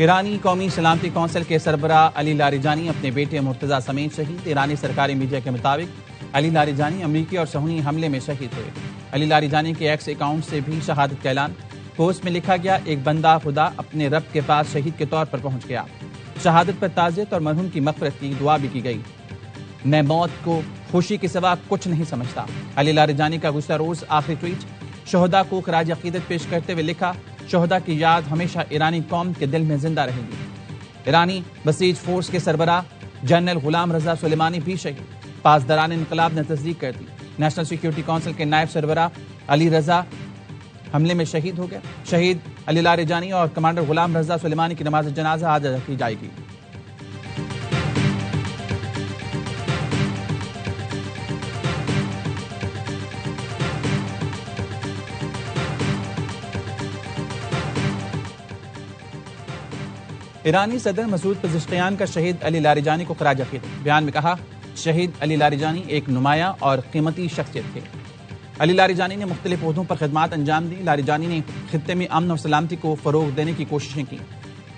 ईरानी कौमी सलामती कौंसिल के सरबराह अली लारिजानी अपने बेटे मुर्तजा समेत शहीद। ईरानी सरकारी मीडिया के मुताबिक अली लारिजानी अमरीकी और सहूनी हमले में शहीद हुए। अली लारिजानी के एक्स अकाउंट से भी शहादत का ऐलान। पोस्ट में लिखा गया, एक बंदा खुदा अपने रब के पास शहीद के तौर पर पहुंच गया। शहादत पर ताज़ियत और मरहूम की मग़फ़िरत की दुआ भी की गई। मैं मौत को खुशी के सिवा कुछ नहीं समझता। अली लारिजानी का गुज़श्ता रोज़ आखिरी ट्वीट, शहदा को ख़राज अक़ीदत पेश करते हुए लिखा, शहदा की याद हमेशा ईरानी कौम के दिल में जिंदा रहेगी। ईरानी बसीज फोर्स के सरबराह जनरल गुलाम रजा सुलेमानी भी शहीद। पासदारान इनकलाब ने तस्दीक कर दी। नेशनल सिक्योरिटी काउंसिल के नायब सरबराह अली रजा हमले में शहीद हो गए। शहीद अली लारिजानी और कमांडर गुलाम रजा सुलेमानी की नमाज जनाजा आज अदा की जाएगी। ईरानी सदर मसूद पज़ेश्कियान का शहीद अली लारिजानी को ख़राज अक़ीदत। बयान में कहा, शहीद अली लारिजानी एक नुमाया और कीमती शख्सियत थे। अली लारिजानी ने मुख्तलिफ ओहदों पर खिदमात अंजाम दी। लारिजानी ने खित्ते में अमन और सलामती को फ़रोग़ देने की कोशिशें की।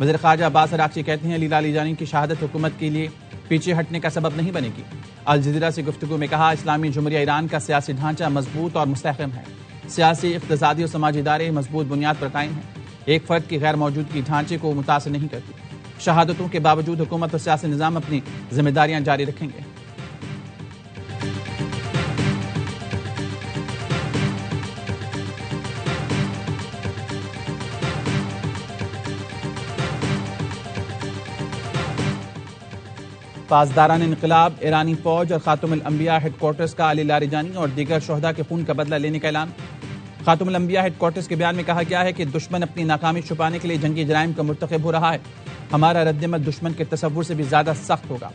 वज़ीर ख़ारजा अब्बास अराग़ची कहते हैं, अली लारिजानी की शहादत हुकूमत के लिए पीछे हटने का सबब नहीं बनेगी। अल जज़ीरा से गुफ्तगू में कहा, इस्लामी जुमहूरिया ईरान का सियासी ढांचा मजबूत और मुस्तहकम है। सियासी, इक़्तिसादी और समाजी इदारे मजबूत बुनियाद पर कायम हैं। एक फ़र्द की गैर मौजूदगी ढांचे को मुतासिर नहीं करती। शहादतों के बावजूद हुकूमत और सियासी निज़ाम अपनी जिम्मेदारियां जारी रखेंगे। पासदारान इनकलाब, ईरानी फौज और खातुमुल अंबिया हेडक्वार्टर्स का अली लारिजानी और दीगर शहदा के खून का बदला लेने का ऐलान। खातुमुल अंबिया हेडक्वार्टर्स के बयान में कहा गया है कि दुश्मन अपनी नाकामी छुपाने के लिए जंगी जराइम का मुर्तकिब हो रहा है। हमारा रद्दमल दुश्मन के तसव्वुर से भी ज्यादा सख्त होगा।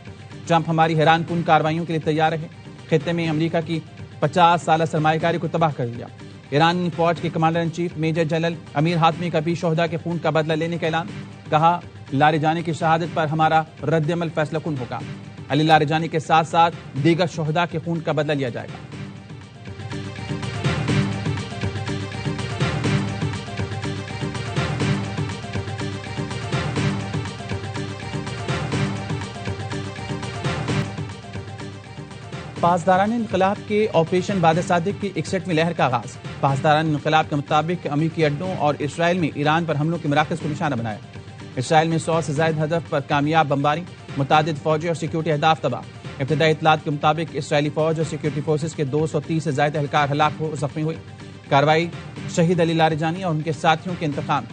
ट्रंप हमारी हैरानकुन कार्रवाइयों के लिए तैयार है। खित्ते में अमेरिका की 50 साल सरमायाकारी को तबाह कर दिया। ईरानी फौज के commander in chief major general Amir Hatami का भी शहदा के खून का बदला लेने का ऐलान। कहा, लारिजानी की शहादत पर हमारा रद्दमल फैसलाकुन होगा। अली लारिजानी के साथ साथ दीगर शहदा के खून का बदला लिया जाएगा। पासदारान इनकलाब के ऑपरेशन बाद सादिक की 61वीं लहर का आगाज। पासदारान इनकलाब के मुताबिक अमेरिकी अड्डों और इसराइल में ईरान पर हमलों के मराकज़ को निशाना बनाया। इसराइल में 100 से ज़ायद हदफ पर कामयाब बमबारी, मुतादिद फौजी और सिक्योरिटी अहदाफ तबाह। इब्तदाई इत्तलात के मुताबिक इसराइली फौज और सिक्योरिटी फोर्सेज के 230 से ज़ायद एहलकार हलाक हो जख्मी हुए। कार्रवाई शहीद अली लारिजानी और उनके साथियों के इंतकाम।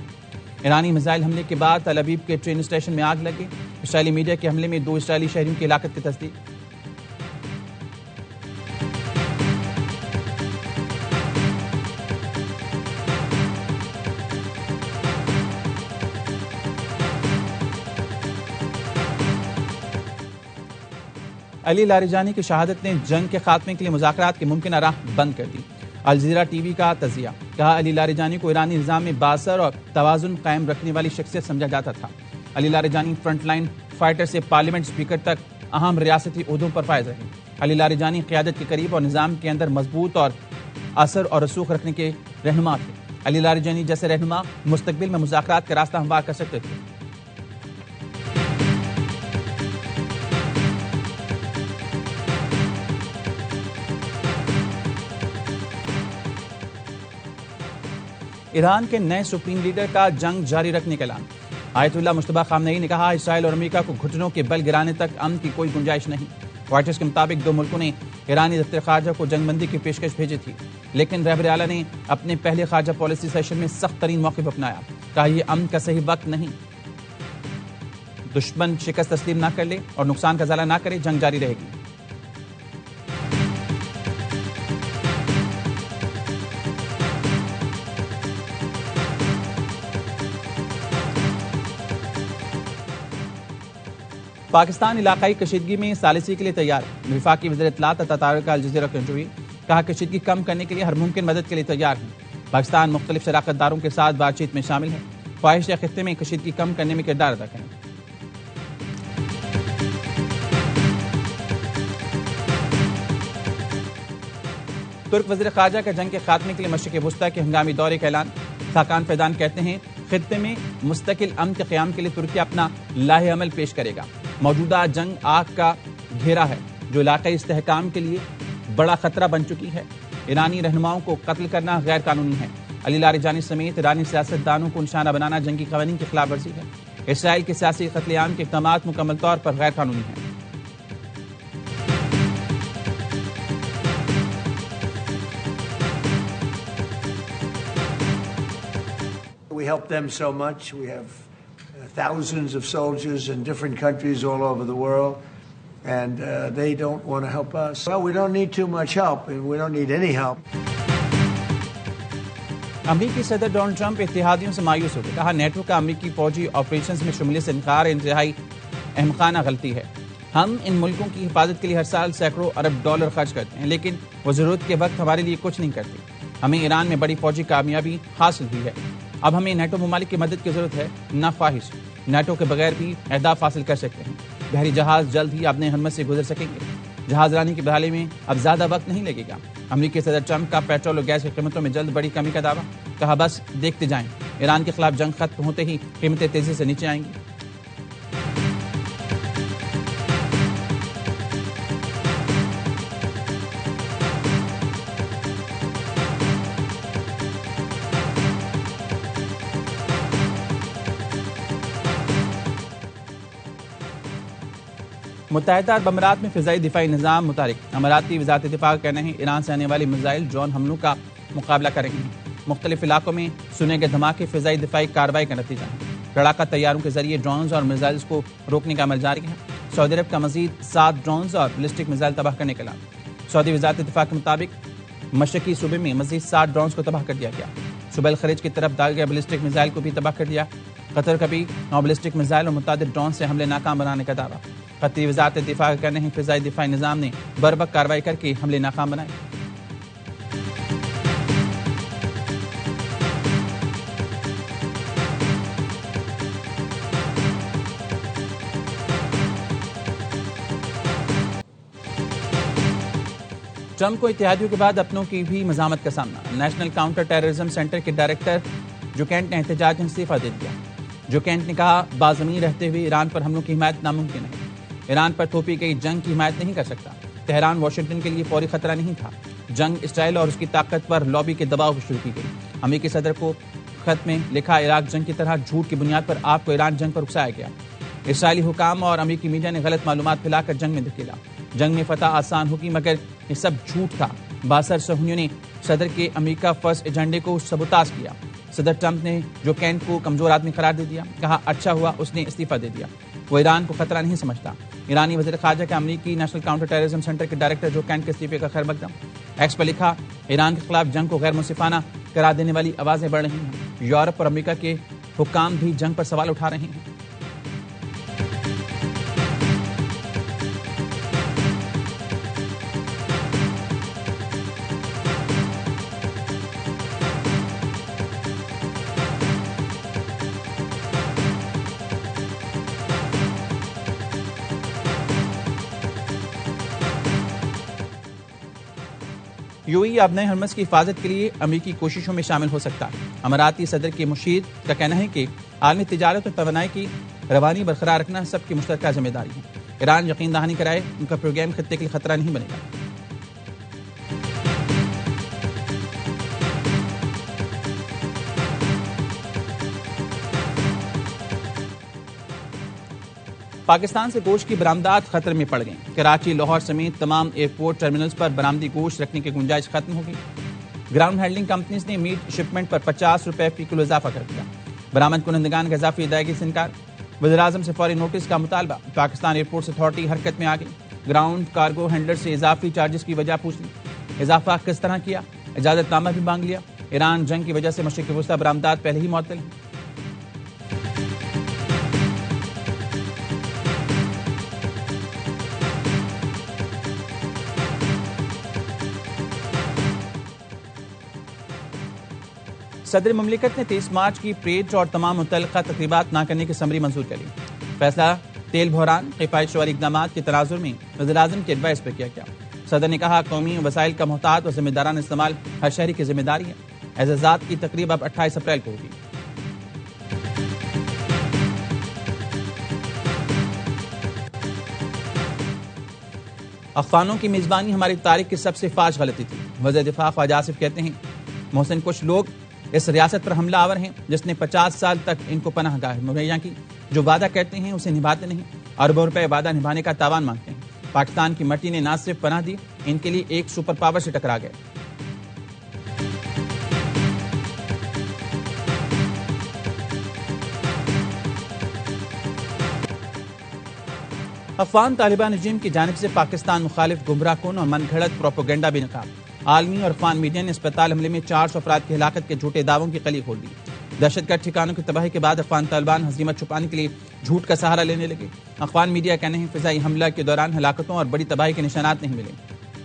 ईरानी मिसाइल हमले के बाद तल अवीव के ट्रेन स्टेशन में आग लगी। इसराइली मीडिया के हमले में 2 इसराइली शहरियों की हलाकत की तस्दीक। अली लारिजानी की शहादत ने जंग के खात्मे के लिए मुज़ाकरात की मुमकिन राह बंद कर दी। अल जज़ीरा टीवी का तज़िया, कहा, अली लारिजानी को ईरानी निज़ाम में बासर और तवाज़ुन कायम रखने वाली शख्सियत समझा जाता था। अली लारिजानी फ्रंटलाइन फाइटर से पार्लियामेंट स्पीकर तक अहम रियासती ओहदों पर फायज रहे। अली लारिजानी क़यादत के करीब और निज़ाम के अंदर मजबूत और असर और रसूख रखने के रहनुमा थे। अली लारिजानी जैसे रहनुमा मुस्तकबिल में मुज़ाकरात का रास्ता हमवार कर सकते थे। ईरान के नए सुप्रीम लीडर का जंग जारी रखने का ऐलान। आयतुल्लाह मुश्तबा खामनेई ने कहा, इसराइल और अमेरिका को घुटनों के बल गिराने तक अमन की कोई गुंजाइश नहीं। व्हाइट हाउस के मुताबिक 2 मुल्कों ने ईरानी दफ्तर खारजा को जंगबंदी की पेशकश भेजी थी, लेकिन रहबर आला ने अपने पहले खारजा पॉलिसी सेशन में सख्त तरीन मौक़िफ़ अपनाया। कहा, यह अमन का सही वक्त नहीं। दुश्मन शिकस्त तस्लीम ना कर ले और नुकसान का ज़ाला ना करे, जंग जारी रहेगी। पाकिस्तान इलाकाई कशीदगी में सालिसी के लिए तैयार है। वफाकी वज़ीर इत्तलात अता तारिक अल जज़ीरा को इंटरव्यू। कहा कशीदगी कम करने के लिए हर मुमकिन मदद के लिए तैयार हैं। पाकिस्तान मुख्तलिफ शराकतदारों के साथ बातचीत में शामिल है। ख्वाहिश है खित्ते में कशीदगी कम करने में किरदार अदा करें। तुर्क वज़ीर ख़ारजा का जंग के खात्मे के लिए मशरिक़ वुस्ता के हंगामी दौरे का ऐलान। खाकान फैदान कहते हैं खित्ते में मुस्तकिल अमन के क़याम के लिए तुर्की अपना लाहे अमल पेश करेगा। मौजूदा जंग आग का घेरा है जो इलाक़ाई इस्तेहकाम के लिए बड़ा खतरा बन चुकी है। ईरानी रहनुमाओं को कत्ल करना गैर कानूनी है। अली लारिजानी समेत ईरानी सियासतदानों को निशाना बनाना जंगी क़वानीन की खिलाफ वर्जी है। इसराइल के सियासी कत्लेआम के इक़दाम मुकम्मल तौर पर गैर कानूनी हैं। We help them so much. We have thousands of soldiers in different countries all over the world, and they don't want to help us. Well, we don't need too much help, and we don't need any help. अमरीकी सदर Donald Trump इत्तेहादियों से मायूस हो गए। कहा NATO का अमरीकी फौजी ऑपरेशंस में शुमूलियत से इनकार इंतहाई अहमकाना गलती है। हम इन मुल्कों की हिफाजत के लिए हर साल सैकड़ों अरब डॉलर खर्च करते हैं, लेकिन वो जरूरत के वक्त हमारे लिए कुछ नहीं करते। हमें ईरान में बड़ी फौजी कामयाबी हासिल हुई है। अब हमें नेटो ममालिक की मदद की जरूरत है, न ख्वाहिश। नेटो के बगैर भी अहदाफ हासिल कर सकते हैं। बहरी जहाज जल्द ही अपने हरमत से गुजर सकेंगे। जहाज रानी की बहाली में अब ज्यादा वक्त नहीं लगेगा। अमरीकी सदर ट्रंप का पेट्रोल और गैस की कीमतों में जल्द बड़ी कमी का दावा। कहा बस देखते जाएं, ईरान के खिलाफ जंग खत्म होते ही कीमतें तेजी से नीचे आएंगी। मुत्तहिदा अरब अमीरात में फ़िज़ाई दिफाई निज़ाम मुतारिक। अमीराती वज़ारत दिफ़ा का कहना है ईरान से आने वाली मिसाइल ड्रोन हमलों का मुकाबला करेंगे। मुख्तलिफ इलाकों में सुने गए धमाके फ़िज़ाई दिफाई कार्रवाई का नतीजा है। लड़ाका तैयारों के जरिए ड्रोन्स और मिसाइल्स को रोकने का अमल जारी है। सऊदी अरब का मजीद 7 ड्रोन्स और बैलिस्टिक मिसाइल तबाह करने के ऐलान। सऊदी वज़ारत दिफ़ा के मुताबिक मशरक़ी सूबे में मजीद 7 ड्रोन्स को तबाह कर दिया गया। सुबह खलीज की तरफ दागे गए बैलिस्टिक मिसाइल को भी तबाह कर दिया। कतर का भी 9 बैलिस्टिक मिसाइल और मुतादिद ड्रोन से हमले नाकाम बनाने का दावा। कतरी वज़ारत दिफ़ा का कहना है फ़िज़ाई दिफ़ाई निज़ाम ने बरवक्त कार्रवाई करके हमले नाकाम बनाए। ट्रंप को इत्तेहादियों के बाद अपनों की भी मज़ामत का सामना। नेशनल काउंटर टेररिज्म सेंटर के डायरेक्टर जो कैंट ने एहतजाज में इस्तीफा दे दिया। जो कैंट ने कहा बाज़मीन रहते हुए ईरान पर हमलों की हिमायत नामुमकिन है। ईरान पर थोपी गई जंग की हिमायत नहीं कर सकता। तेहरान वाशिंगटन के लिए फौरी खतरा नहीं था। जंग इसराइल और उसकी ताकत पर लॉबी के दबाव शुरू की गई। अमेरिकी सदर को खत में लिखा इराक जंग की तरह झूठ की बुनियाद पर आपको ईरान जंग पर उकसाया गया। इसराइली हुकाम और अमेरिकी मीडिया ने गलत मालूमात फैलाकर जंग में धकेला। जंग में फतह आसान होगी मगर ये सब झूठ था। बासर सहूनियों ने सदर के अमेरिका फर्स्ट एजेंडे को सबूताज किया। सदर ट्रंप ने जो कैंट को कमजोर आदमी करार दे दिया। कहा अच्छा हुआ उसने इस्तीफा दे दिया। वो ईरान को खतरा नहीं समझता। ईरानी वज़ीर ख़ारजा के अमरीकी नेशनल काउंटर टेररिज्म सेंटर के डायरेक्टर जो कैंट के इस्तीफे का खैर मकदम। एक्स पर लिखा ईरान के खिलाफ जंग को गैर मुंसिफाना करार देने वाली आवाजें बढ़ रही हैं। यूरोप और अमेरिका के हुक्काम भी जंग पर सवाल उठा रहे हैं। यूएई अब नए हरमस की हिफाजत के लिए अमेरिकी कोशिशों में शामिल हो सकता है। अमाराती सदर के मुशीर का कहना है कि आलमी तिजारत और तवानाई की रवानी बरकरार रखना सबकी मुश्तरका जिम्मेदारी है। ईरान यकीन दहानी कराए उनका प्रोग्राम खत्ते के लिए खतरा नहीं बनेगा। पाकिस्तान से गोश्त की बरामदात खतरे में पड़ गई। कराची, लाहौर समेत तमाम एयरपोर्ट टर्मिनल्स पर बरामदी गोश्त रखने की गुंजाइश खत्म होगी। ग्राउंड हैंडलिंग कंपनीज ने मीट शिपमेंट पर 50 रुपए फी किलो इजाफा कर दिया। बरामद कुनंदगान का इजाफी अदायगी से इनकार। वज़ीर-ए-आज़म से फौरी नोटिस का मुतालबा। पाकिस्तान एयरपोर्ट्स अथॉरिटी हरकत में आ गई। ग्राउंड कार्गो हैंडलर से इजाफी चार्जेस की वजह पूछ ली। इजाफा किस तरह किया, इजाजतनामा भी मांग लिया। ईरान जंग की वजह से मशरिक़ वस्ता बरामदात पहले ही मुअत्तल है। सदर मुमलिकत ने 23 मार्च की परेड और तमाम मुतल्लिका तकरीबात न करने की समरी मंजूर कर ली। फैसला तेल बहरान किफायतशुमारी इक़दाम के तनाजुर में वज़ीर-ए-आज़म की एडवाइस पर किया गया। सदर ने कहा, कौमी वसाइल का मोहतात और जिम्मेदाराना इस्तेमाल हर शहरी की जिम्मेदारी है। एज़ाज़ात की तकरीब अब 28 अप्रैल को होगी। अफवानों की मेजबानी हमारी तारीख की सबसे फाश गलती थी। वज़ीर दिफा ख्वाजा आसिफ कहते हैं, मोहसिन कुछ लोग इस रियासत पर हमला आवर हैं जिसने 50 साल तक इनको पनाहगाह मुहैया की। जो वादा करते हैं उसे निभाते नहीं, अरबों रुपए वादा निभाने का तावान मांगते हैं। पाकिस्तान की मट्टी ने न सिर्फ पनाह दी, इनके लिए एक सुपर पावर से टकरा गए। अफगान तालिबान रजीम की जानिब से पाकिस्तान मुखालिफ गुमराह कुन और मनगढ़ंत प्रोपोगंडा भी नकाब। आलमी और अफगान मीडिया ने अस्पताल हमले में 400 अफराद की हिलाकत के झूठे दावों की कली खोल दी। दहशतगर्द ठिकानों की तबाही के बाद अफगान तालिबान हज़ीमत छुपाने के लिए झूठ का सहारा लेने लगे। अफगान मीडिया कहने हैं, फिजाई हमला के दौरान हलाकतों और बड़ी तबाही के निशानात नहीं मिले।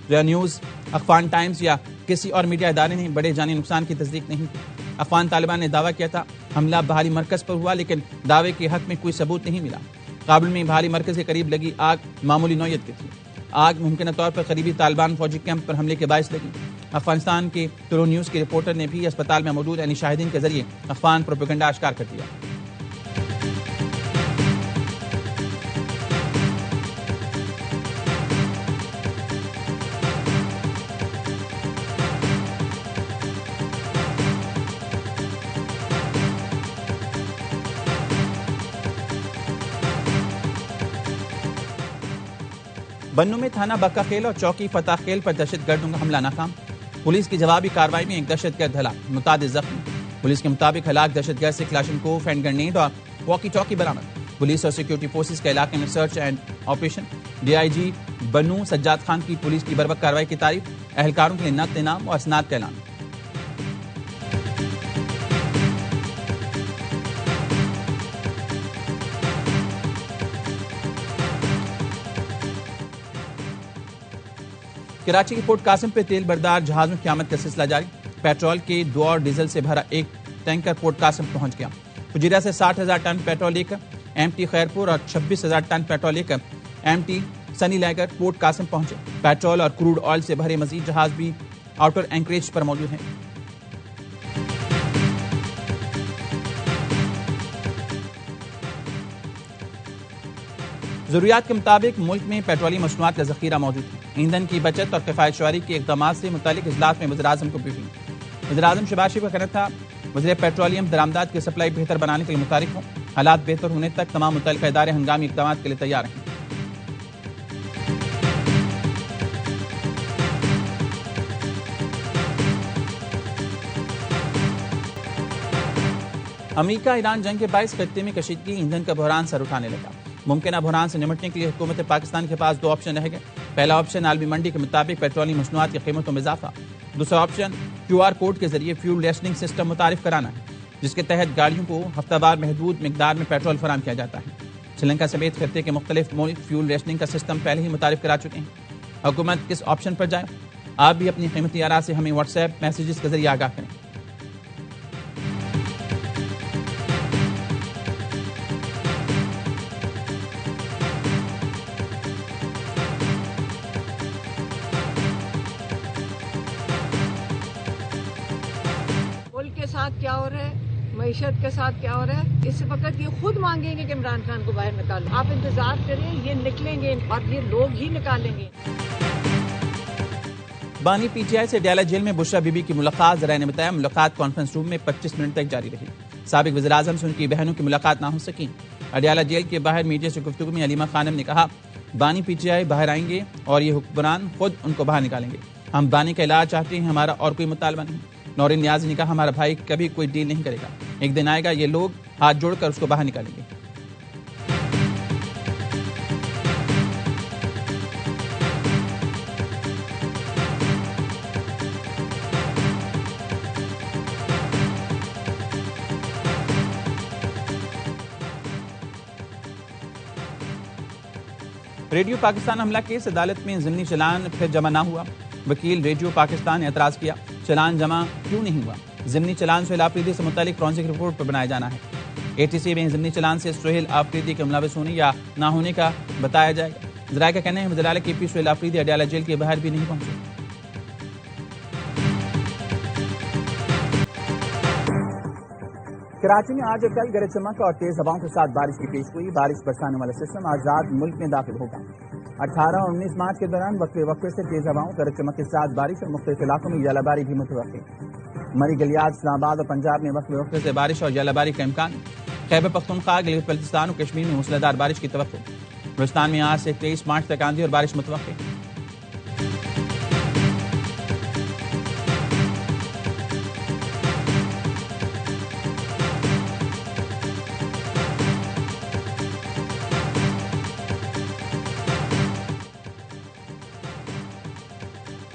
रिया न्यूज़, अफगान टाइम्स या किसी और मीडिया इदारे ने बड़े जानी नुकसान की तस्दीक नहीं की। अफगान तालिबान ने दावा किया था हमला बहाली मरकज पर हुआ, लेकिन दावे के हक में कोई सबूत नहीं मिला। काबुल में बहाली मरकज के करीब लगी आग मामूली नौयत की थी। आग मुमकिन तौर पर करीबी तालिबान फौजी कैंप पर हमले के बायस लगी। अफगानिस्तान के तुरो न्यूज़ के रिपोर्टर ने भी अस्पताल में मौजूद यानी शाहिदीन के जरिए अफगान प्रोपेगेंडा आश्कार कर दिया। बन्नू में थाना बक्का खेल और चौकी फतेह खेल पर दहशतगर्दों का हमला नाकाम। पुलिस की जवाबी कार्रवाई में एक दहशतगर्द हलाक, मुतादिद जख्मी। पुलिस के मुताबिक हलाक दहशतगर्द से क्लाशनकोव, हैंड ग्रेनेड और वॉकी टॉकी बरामद। पुलिस और सिक्योरिटी फोर्सेस के इलाके में सर्च एंड ऑपरेशन। डीआईजी बन्नू सज्जाद खान की पुलिस की बर्वक्त कार्रवाई की तारीफ। एहलकारों के लिए नक़्द इनाम और असनाद का ऐलान। कराची के पोर्ट कासिम पे तेल बरदार जहाज में क़यामत का सिलसिला जारी। पेट्रोल के 2 और डीजल से भरा एक टैंकर पोर्ट कासिम पहुंच गया। फुजीरा से 60,000 टन पेट्रोल लेकर एमटी खैरपुर और 26,000 टन पेट्रोल लेकर एमटी सनी लैगर पोर्ट कासिम पहुंचे। पेट्रोल और क्रूड ऑयल से भरे मजीद जहाज भी आउटर एंकरेज पर मौजूद हैं। जरूरियात के मुताबिक मुल्क में पेट्रोलियम मसनूआत का जखीरा मौजूद है। ईंधन की बचत और किफायतशुमारी के इक़दाम से मुतालिक इजलास में वज़ीर-ए-आज़म को ब्रीफिंग। वज़ीर-ए-आज़म शहबाज शरीफ का कहना था, वज़ीर पेट्रोलियम दरामदात की सप्लाई बेहतर बनाने के लिए मुतारिफ हों। हालात बेहतर होने तक तमाम मुतल्लिका इदारे हंगामी इक़दाम के लिए तैयार हैं। अमेरिका ईरान जंग के बायस खत्ते में कशीदगी, ईंधन का बहरान सर उठाने लगा। मुमकिन बहरान से निपटने के लिए हुकूमत पाकिस्तान के पास 2 ऑप्शन रह गए। पहला ऑप्शन आलमी मंडी के मुताबिक पेट्रोलियम मसनूआत की कीमतों में इजाफा। दूसरा ऑप्शन QR कोड के जरिए फ्यूल रेशनिंग सिस्टम मुतारिफ कराना है, जिसके तहत गाड़ियों को हफ्तावार महदूद मिकदार में पेट्रोल फराम किया जाता है। श्रीलंका समेत खत्ते के मुख्तलिफ मुल्क फ्यूल रेशनिंग का सिस्टम पहले ही मुतारिफ करा चुके हैं। हुकूमत किस ऑप्शन पर जाए, आप भी अपनी कीमती आरा से हमें व्हाट्सएप मैसेजेस के जरिए आगाह करें। साथ क्या हो रहा है, मईशत के साथ क्या हो रहा है, इस वक्त ये खुद मांगेंगे कि इमरान खान को बाहर निकालो। आप इंतजार करें, ये निकलेंगे और ये लोग ही निकालेंगे। बानी पीटीआई से अडयाला जेल में बुशरा बीबी की मुलाकात। ज़राए ने बताया, मुलाकात कॉन्फ्रेंस रूम में 25 मिनट तक जारी रही। साबिक वज़ीर-ए-आज़म से उनकी बहनों की मुलाकात ना हो सकी। अडयाला जेल के बाहर मीडिया से गुफ्तगू में अलीमा खानम ने कहा, बानी पीटीआई बाहर आएंगे और ये हुक्मरान खुद उनको बाहर निकालेंगे। हम बानी का इलाज चाहते हैं, हमारा और कोई मुतालबा नहीं। नौरीन नियाज़ी ने कहा, हमारा भाई कभी कोई डील नहीं करेगा। एक दिन आएगा ये लोग हाथ जोड़कर उसको बाहर निकालेंगे। रेडियो पाकिस्तान हमला केस अदालत में ज़िमनी चलान फिर जमा ना हुआ। वकील रेडियो पाकिस्तान ने एतराज़ किया, चलान जमा क्यों नहीं हुआ। ज़िमनी चलान सुहेल आफरीदी से मुतालिक फॉरेंसिक रिपोर्ट पर बनाया जाना है। ATC में ज़िमनी चलान से सुहेल आफरीदी के मुलविस होने या ना होने का बताया जाएगा। ज़राए का कहना है वज़ीर KP सुहेल आफरीदी अडयाला जेल के बाहर भी नहीं पहुंचे। कराची में आज और कल गरज चमक और तेज हवाओं के साथ बारिश की पेश हुई। बारिश बरसाने वाला सिस्टम आजाद मुल्क में दाखिल होगा। 18 और 19 मार्च के दौरान वक्फे से तेज हवाओं, गरज चमक के साथ बारिश और मुख्तलिफ इलाकों में जलाबारी भी मुतवक्किल। मरी गलियात, इस्लामाबाद और पंजाब में वक्फे से बारिश और जलाबारी का इम्कान। खैबर पख्तूनख्वा, गिलगित बल्तिस्तान और कश्मीर में मूसलाधार बारिश की तवक्को। बलूचिस्तान में आज से 23 मार्च तक आंधी और बारिश मुतवक्किल।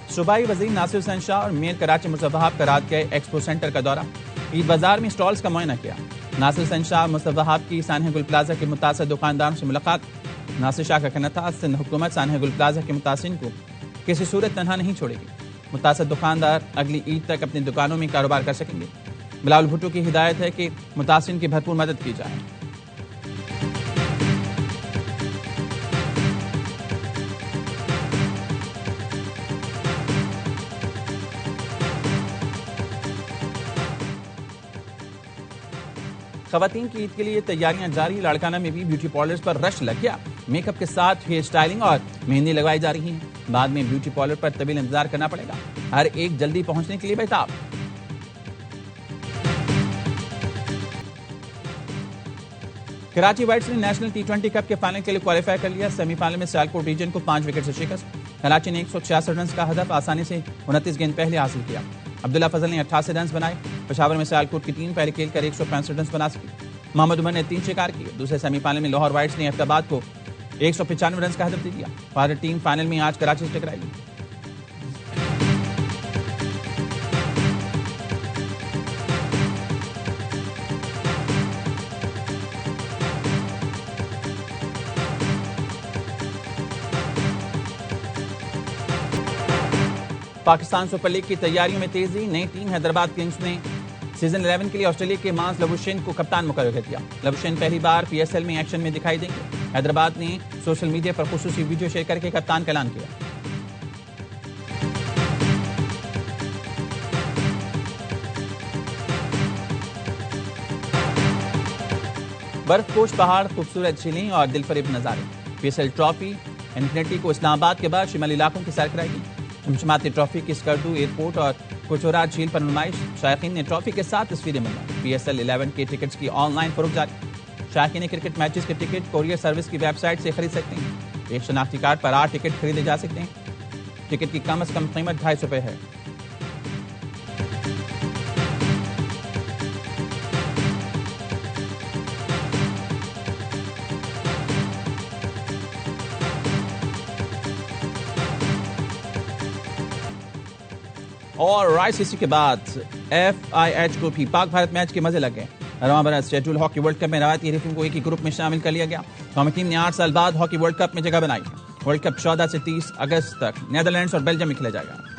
सूबाई वज़ीर नासिर हुसैन शाह और मेयर कराची मुस्तफा वहाब का रात गए एक्सपो सेंटर का दौरा, ईद बाजार में स्टॉल्स का मुआयना किया। नासिर हुसैन शाह और मुस्तफा वहाब की सानह गुल प्लाजा के मुतासर दुकानदारों से मुलाकात। नासिर शाह का कहना था सिंध हुकूमत सानह गुल प्लाजा के मुतासिन को किसी सूरत तनहा नहीं छोड़ेगी। मुतासर दुकानदार अगली ईद तक अपनी दुकानों में कारोबार कर सकेंगे। बिलावल भुट्टो की हिदायत है कि मुतासिन की भरपूर मदद की जाए। खवातीन की ईद के लिए तैयारियां जारी। लाड़काना में भी ब्यूटी पार्लर्स पर रश लग गया। मेकअप के साथ हेयर स्टाइलिंग और मेहंदी लगवाई जा रही है। बाद में ब्यूटी पार्लर पर तवील इंतजार करना पड़ेगा। हर एक जल्दी पहुंचने के लिए बेताब। कराची वाइट्स ने नेशनल T20 कप के फाइनल के लिए क्वालिफाई कर लिया। सेमीफाइनल में सियालकोट रीजन को 5 विकेट से शिकस्त। कराची ने 166 रन का हदफ आसानी से 29 गेंद पहले हासिल किया। अब्दुल्ला फजल ने 88 रन बनाए। पेशावर में सियालकोट की टीम पहले खेल कर 165 रन बना सकी। मोहम्मद उमर ने 3 शिकार किए। दूसरे सेमीफाइनल में लाहौर वाइट्स ने अहमदाबाद को 195 रन का हदफ दे दिया। भारत टीम फाइनल में आज कराची से टकराएगी। पाकिस्तान सुपर लीग की तैयारियों में तेजी। नई टीम हैदराबाद किंग्स ने सीजन 11 के लिए ऑस्ट्रेलिया के मांस लबुशेन को कप्तान मुकर्रर कर दिया। लबुशेन पहली बार PSL में एक्शन में दिखाई देंगे। हैदराबाद ने सोशल मीडिया पर खुसूसी वीडियो शेयर करके कप्तान का ऐलान किया। बर्फपोश पहाड़, खूबसूरत झीलें और दिलफरेब नजारे। PSL ट्रॉफी इन्फिनिटी को इस्लामाबाद के बाद शिमाली इलाकों की सैर कराएगी। चमचमाती ट्रॉफी की स्कर्दू एयरपोर्ट और कुचोरा झील पर नुमाइश। शायकीन ने ट्रॉफी के साथ तस्वीरें मिली। PSL 11 के टिकट्स की ऑनलाइन फरोख्त जारी। शायकीन क्रिकेट मैचेस के टिकट कोरियर सर्विस की वेबसाइट से खरीद सकते हैं। एक शनाख्ती कार्ड पर 8 टिकट खरीदे जा सकते हैं। टिकट की कम से कम कीमत 250 रुपये है। और ICC के बाद FIH को भी पाक भारत मैच के मजे लग गए। रवां शेड्यूल हॉकी वर्ल्ड कप में रवायती हरीफों को एक ही ग्रुप में शामिल कर लिया गया। कौमी टीम ने 8 साल बाद हॉकी वर्ल्ड कप में जगह बनाई। वर्ल्ड कप 14 से 30 अगस्त तक नीदरलैंड्स और बेल्जियम में खेला जाएगा।